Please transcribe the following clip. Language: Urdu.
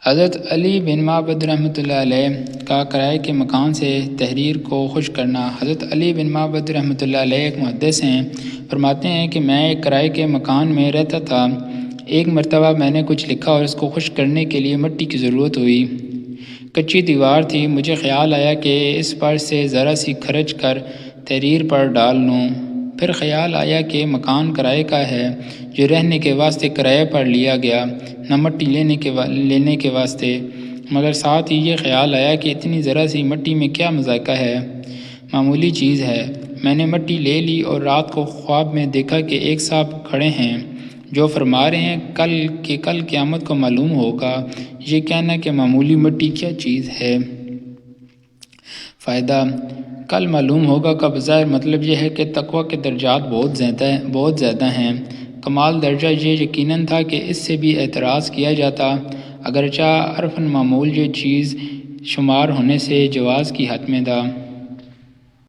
حضرت علی بن معبد رحمۃ اللہ علیہ کا کرائے کے مکان سے تحریر کو خوش کرنا۔ حضرت علی بن معبد رحمۃ اللہ علیہ ایک محدث ہیں، فرماتے ہیں کہ میں ایک کرائے کے مکان میں رہتا تھا۔ ایک مرتبہ میں نے کچھ لکھا اور اس کو خشک کرنے کے لیے مٹی کی ضرورت ہوئی۔ کچی دیوار تھی، مجھے خیال آیا کہ اس پر سے ذرا سی کھرچ کر تحریر پر ڈال لوں۔ پھر خیال آیا کہ مکان کرائے کا ہے جو رہنے کے واسطے کرائے پر لیا گیا، نہ مٹی لینے کے واسطے، مگر ساتھ ہی یہ خیال آیا کہ اتنی ذرا سی مٹی میں کیا مذائقہ ہے، معمولی چیز ہے۔ میں نے مٹی لے لی اور رات کو خواب میں دیکھا کہ ایک صاحب کھڑے ہیں جو فرما رہے ہیں کل قیامت کو معلوم ہوگا۔ یہ کہنا کہ معمولی مٹی کیا چیز ہے۔ فائدہ: کل معلوم ہوگا کا بظاہر مطلب یہ ہے کہ تقویٰ کے درجات بہت زیادہ ہیں۔ کمال درجہ یہ یقیناً تھا کہ اس سے بھی اعتراض کیا جاتا، اگرچہ عرفاً معمول یہ چیز شمار ہونے سے جواز کی حد میں تھا۔